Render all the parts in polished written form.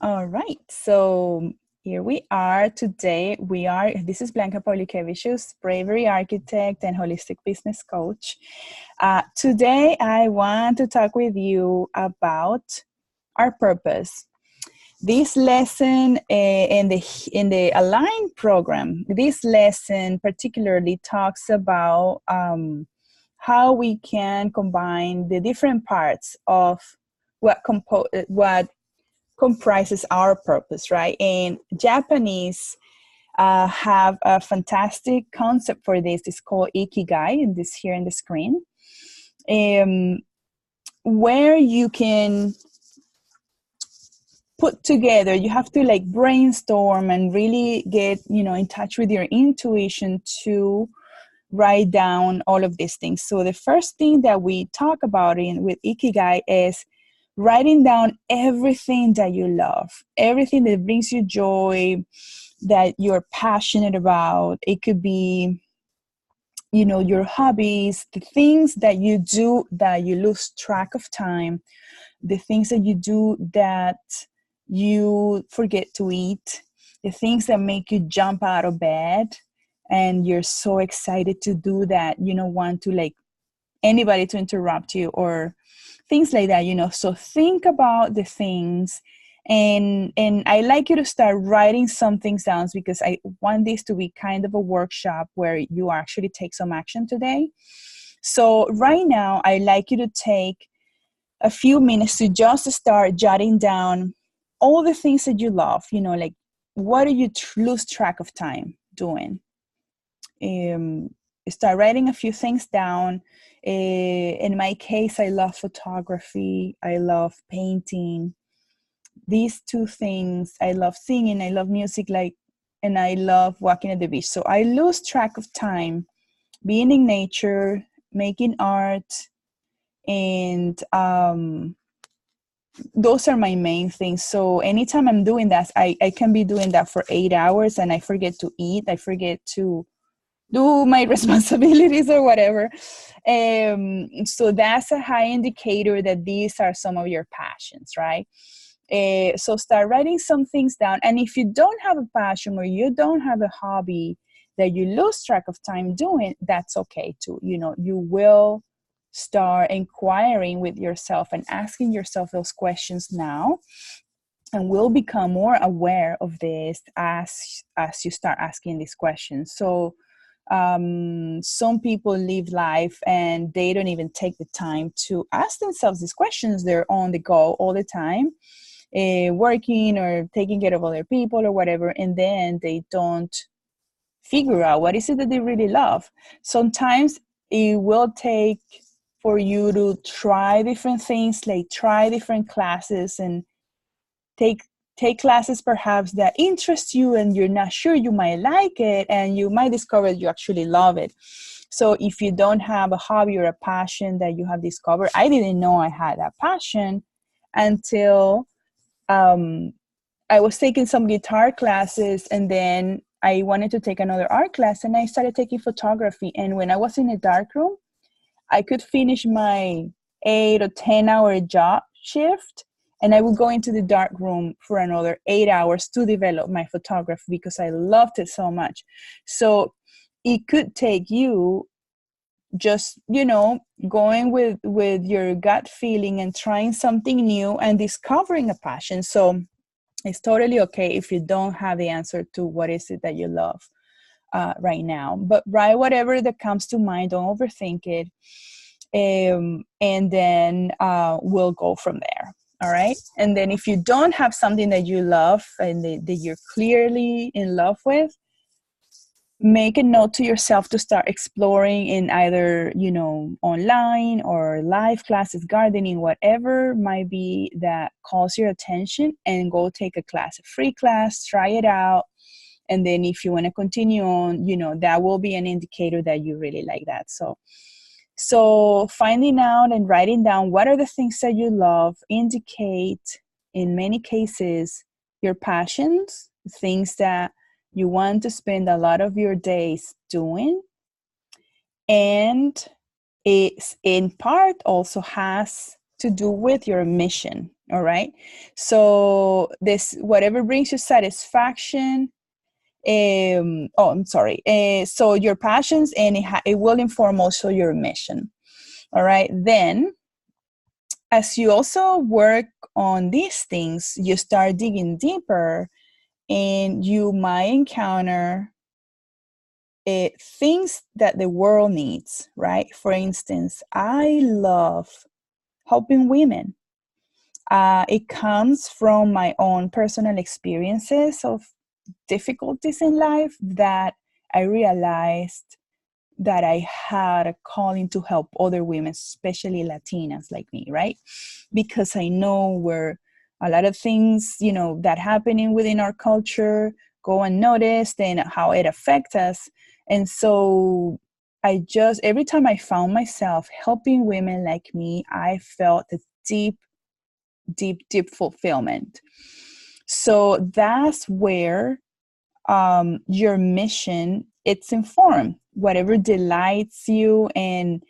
All right. So here we are today. This is Blanca Paulikevicius, bravery architect and holistic business coach. Today, I want to talk with you about our purpose. This lesson in the Align program, this lesson particularly talks about how we can combine the different parts of what comprises our purpose, right? And Japanese have a fantastic concept for this. It's called Ikigai, and this here in the screen, um, where you can put together, you have to like brainstorm and really get, in touch with your intuition to write down all of these things. So the first thing that we talk about with Ikigai is writing down everything that you love, everything that brings you joy, that you're passionate about. It could be, your hobbies, the things that you do that you lose track of time, the things that you do that you forget to eat, the things that make you jump out of bed and you're so excited to do that you don't want to like anybody to interrupt you or things like that. So think about the things, and I like you to start writing some things down, because I want this to be kind of a workshop where you actually take some action today. So right now I like you to take a few minutes to just start jotting down all the things that you love, like what do you lose track of time doing. um, Start writing a few things down. In my case, I love photography, I love painting. These two things, I love singing, I love music, and I love walking at the beach. So I lose track of time being in nature, making art, and those are my main things. So anytime I'm doing that, I can be doing that for 8 hours and I forget to eat, I forget to do my responsibilities or whatever. So that's a high indicator that these are some of your passions, right? So start writing some things down. And if you don't have a passion or you don't have a hobby that you lose track of time doing, that's okay too. You will start inquiring with yourself and asking yourself those questions now, and will become more aware of this as you start asking these questions. So some people live life and they don't even take the time to ask themselves these questions. They're on the go all the time, working or taking care of other people or whatever, and then they don't figure out what is it that they really love. Sometimes it will take for you to try different things, like try different classes and take classes perhaps that interest you and you're not sure you might like it, and you might discover you actually love it. So if you don't have a hobby or a passion that you have discovered, I didn't know I had that passion until I was taking some guitar classes, and then I wanted to take another art class, and I started taking photography. And when I was in a dark room, I could finish my 8 or 10 hour job shift, and I would go into the dark room for another 8 hours to develop my photography because I loved it so much. So it could take you just, going with your gut feeling and trying something new and discovering a passion. So it's totally okay if you don't have the answer to what is it that you love right now, but write whatever that comes to mind. Don't overthink it. And then we'll go from there. All right. And then if you don't have something that you love and that you're clearly in love with, make a note to yourself to start exploring in either, online or live classes, gardening, whatever might be that calls your attention, and go take a class, a free class, try it out. And then if you want to continue on, that will be an indicator that you really like that. So finding out and writing down what are the things that you love indicate, in many cases, your passions, things that you want to spend a lot of your days doing. And it's in part also has to do with your mission, All right. So this, whatever brings you satisfaction, I'm sorry. So your passions, and it will inform also your mission. All right. Then, as you also work on these things, you start digging deeper, and you might encounter things that the world needs, right? For instance, I love helping women. It comes from my own personal experiences of difficulties in life that I realized that I had a calling to help other women, especially Latinas like me, right? Because I know where a lot of things, that happening within our culture go unnoticed and how it affects us. And so every time I found myself helping women like me, I felt a deep, deep, deep fulfillment. So that's where your mission, it's informed, whatever delights you, and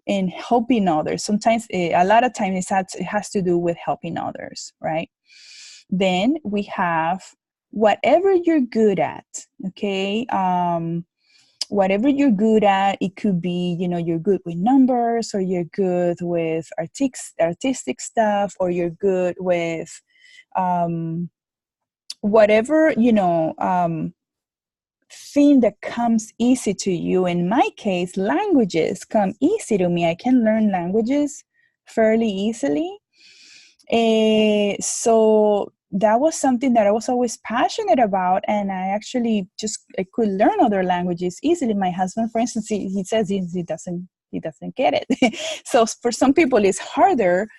in helping others. Sometimes, a lot of times, it has to do with helping others, right? Then we have whatever you're good at. Okay. Whatever you're good at, it could be, you're good with numbers, or you're good with artistic stuff, or you're good with whatever, thing that comes easy to you. In my case, languages come easy to me. I can learn languages fairly easily. So that was something that I was always passionate about, and I could learn other languages easily. My husband, for instance, he says he doesn't get it. So for some people, it's harder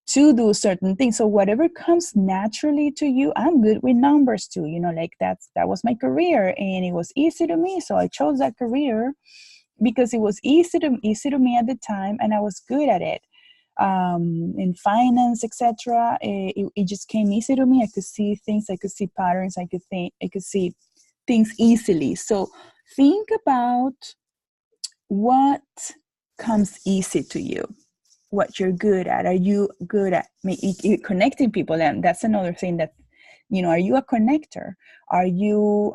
to do certain things. So whatever comes naturally to you, I'm good with numbers too. Like that was my career, and it was easy to me. So I chose that career because it was easy to me at the time, and I was good at it. In finance, etc., it just came easy to me. I could see things, I could see patterns, I could see things easily. So think about what comes easy to you, what you're good at. Are you good at connecting people? And that's another thing that, are you a connector? Are you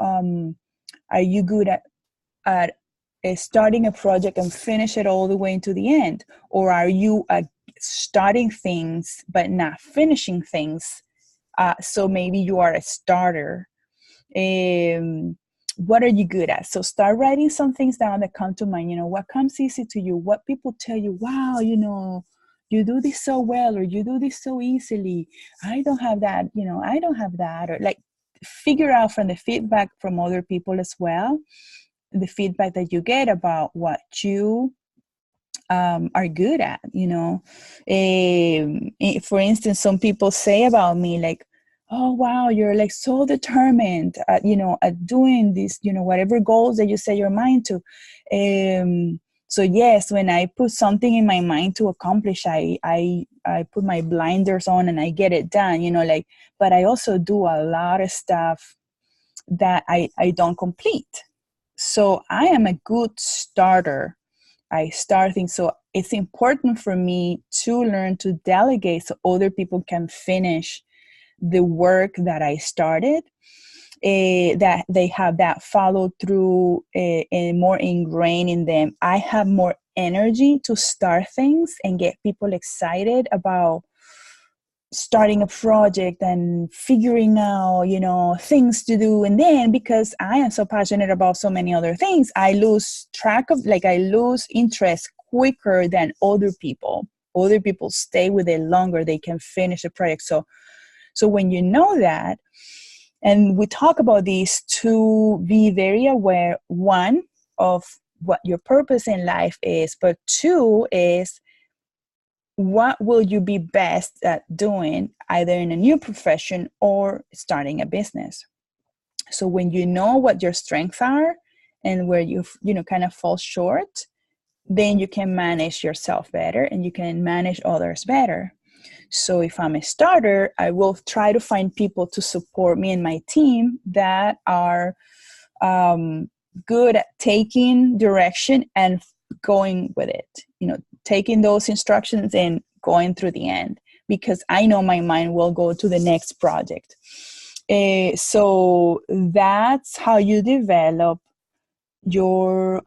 good at starting a project and finish it all the way to the end? Or are you starting things but not finishing things? So maybe you are a starter. What are you good at? So start writing some things down that come to mind. What comes easy to you? What people tell you, wow, you do this so well, or you do this so easily. I don't have that, I don't have that. Or like, figure out from the feedback from other people as well, the feedback that you get about what you are good at. For instance, some people say about me, like, oh wow, you're like so determined at, at doing this, whatever goals that you set your mind to. So yes, when I put something in my mind to accomplish, I put my blinders on and I get it done, like. But I also do a lot of stuff that I don't complete. So I am a good starter. I start things. So it's important for me to learn to delegate so other people can finish the work that I started, that they have that follow through, and more ingrained in them. I have more energy to start things and get people excited about starting a project and figuring out, things to do. And then, because I am so passionate about so many other things, I lose track of, I lose interest quicker than other people. Other people stay with it longer. They can finish a project. So when you know that, and we talk about these, to be very aware, one, of what your purpose in life is, but two is, what will you be best at doing, either in a new profession or starting a business? So when you know what your strengths are and where you kind of fall short, then you can manage yourself better and you can manage others better. So if I'm a starter, I will try to find people to support me and my team that are good at taking direction and going with it, taking those instructions and going through the end. because I know my mind will go to the next project. So that's how you develop your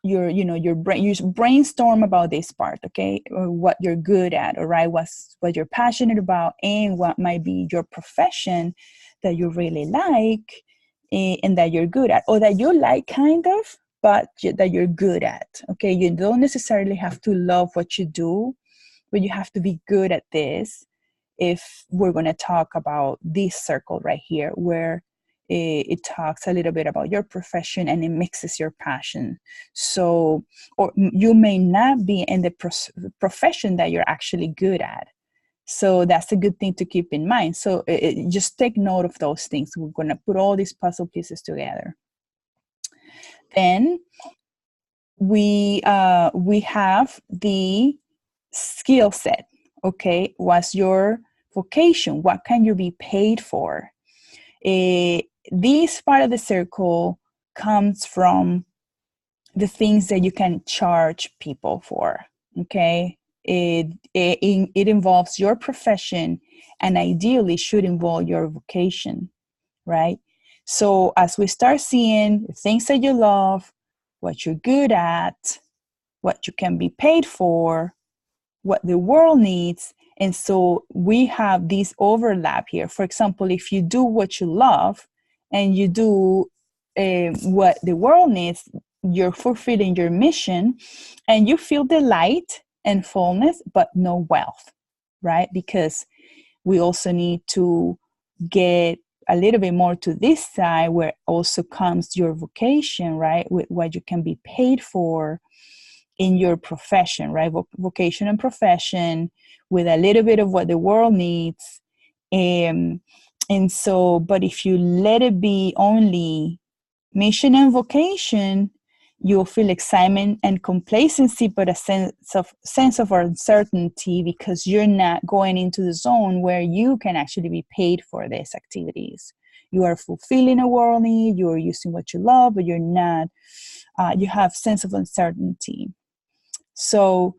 your brain. You brainstorm about this part, okay, or what you're good at, all right, what you're passionate about, and what might be your profession that you really like, and that you're good at, or that you like kind of, but that you're good at. Okay, you don't necessarily have to love what you do, but you have to be good at this. If we're going to talk about this circle right here, where it talks a little bit about your profession and it mixes your passion. So, or you may not be in the profession that you're actually good at. So that's a good thing to keep in mind. So just take note of those things. We're going to put all these puzzle pieces together. Then we have the skill set. Okay, what's your vocation? What can you be paid for? This part of the circle comes from the things that you can charge people for. Okay, it involves your profession, and ideally should involve your vocation, right? So as we start seeing the things that you love, what you're good at, what you can be paid for, what the world needs, and so we have this overlap here. For example, if you do what you love and you do what the world needs, you're fulfilling your mission, and you feel delight and fullness, but no wealth, right? Because we also need to get a little bit more to this side, where also comes your vocation, right? With what you can be paid for in your profession, right? Vocation and profession, with a little bit of what the world needs. And so, but if you let it be only mission and vocation, you'll feel excitement and complacency, but a sense of uncertainty, because you're not going into the zone where you can actually be paid for these activities. You are fulfilling a world need, you are using what you love, but you're not, you have sense of uncertainty. So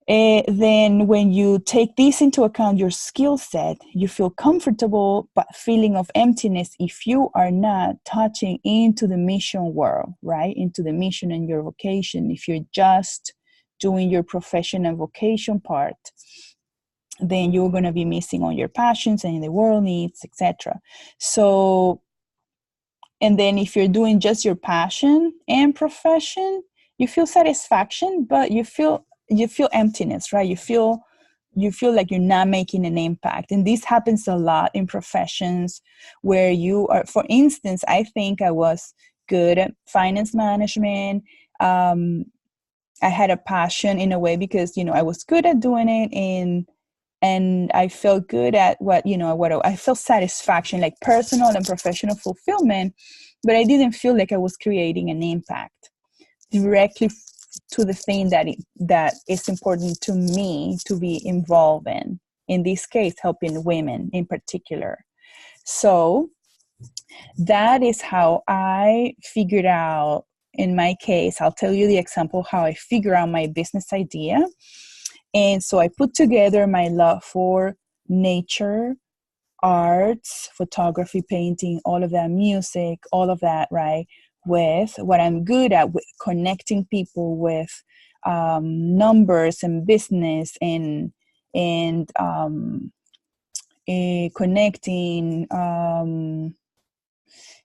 then when you take this into account, your skill set, you feel comfortable, but feeling of emptiness if you are not touching into the mission world, right? Into the mission and your vocation. If you're just doing your profession and vocation part, then you're going to be missing on your passions and the world needs, etc. So, and then if you're doing just your passion and profession, you feel satisfaction, but you feel emptiness, right? You feel like you're not making an impact. And this happens a lot in professions where you are, for instance, I think I was good at finance management. I had a passion in a way because, I was good at doing it, and I felt good at what I felt satisfaction, like personal and professional fulfillment, but I didn't feel like I was creating an impact directly to the thing that is important to me to be involved in this case, helping women in particular. So that is how I figured out, in my case, I'll tell you the example how I figure out my business idea. And so I put together my love for nature, arts, photography, painting, all of that, music, all of that, right? With what I'm good at, with connecting people with numbers and business and connecting,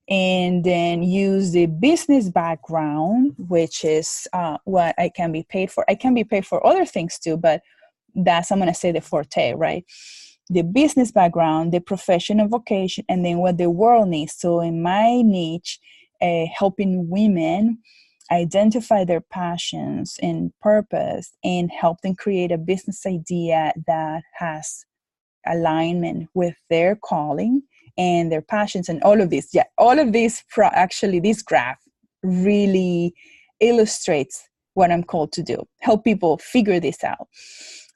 and then use the business background, which is what I can be paid for. I can be paid for other things too, but that's, I'm going to say, the forte, right? The business background, the profession and vocation, and then what the world needs. So in my niche, helping women identify their passions and purpose and help them create a business idea that has alignment with their calling and their passions and all of this. Yeah, all of this, actually, this graph really illustrates what I'm called to do, help people figure this out.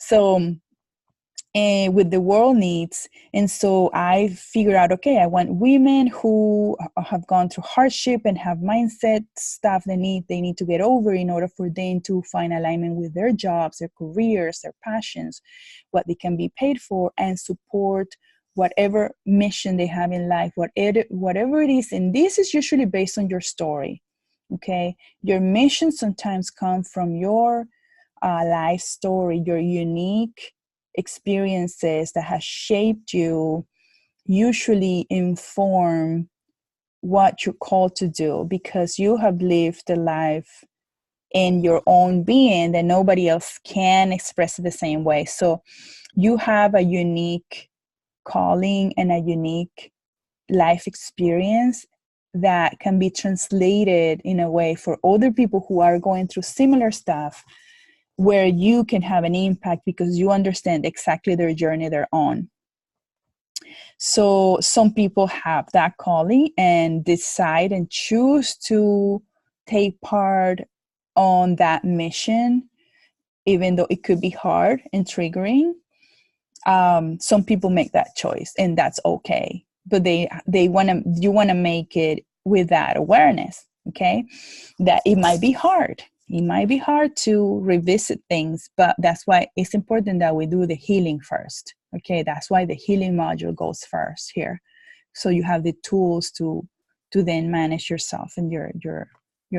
So and with the world needs. And so I figured out, okay, I want women who have gone through hardship and have mindset stuff they need to get over in order for them to find alignment with their jobs, their careers, their passions, what they can be paid for, and support whatever mission they have in life, whatever it is. And this is usually based on your story. Okay, your mission sometimes comes from your life story, your unique experiences that has shaped you, usually inform what you're called to do, because you have lived a life in your own being that nobody else can express it the same way. So you have a unique calling and a unique life experience that can be translated in a way for other people who are going through similar stuff, where you can have an impact because you understand exactly their journey they're on. So some people have that calling and decide and choose to take part on that mission, even though it could be hard and triggering. Some people make that choice, and that's okay. But you want to make it with that awareness, okay? That it might be hard. It might be hard to revisit things, but that's why it's important that we do the healing first. Okay, that's why the healing module goes first here. So you have the tools to then manage yourself and your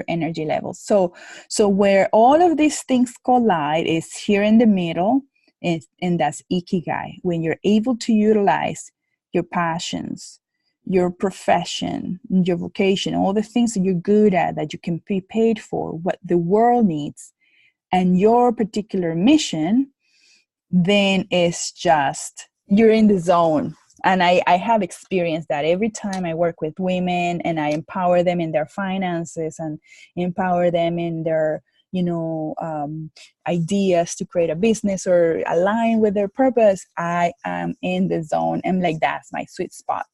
energy levels. So where all of these things collide is here in the middle, and that's Ikigai. When you're able to utilize your passions, your profession, your vocation, all the things that you're good at, that you can be paid for, what the world needs, and your particular mission, then it's just, you're in the zone. And I have experienced that every time I work with women and I empower them in their finances and empower them in their, ideas to create a business or align with their purpose. I am in the zone. I'm like, that's my sweet spot.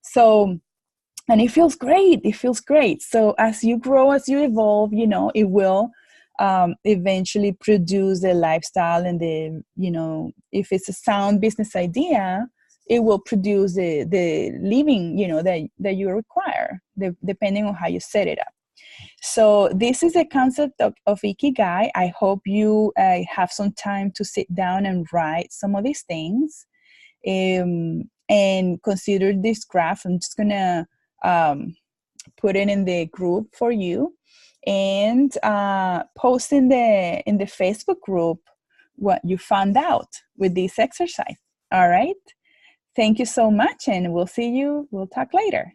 So, and it feels great. It feels great. So as you grow, as you evolve, it will eventually produce the lifestyle and if it's a sound business idea, it will produce the living, that you require, depending on how you set it up. So this is a concept of Ikigai. I hope you have some time to sit down and write some of these things, and consider this graph. I'm just gonna put it in the group for you, and post in the Facebook group what you found out with this exercise. All right. Thank you so much, and we'll talk later.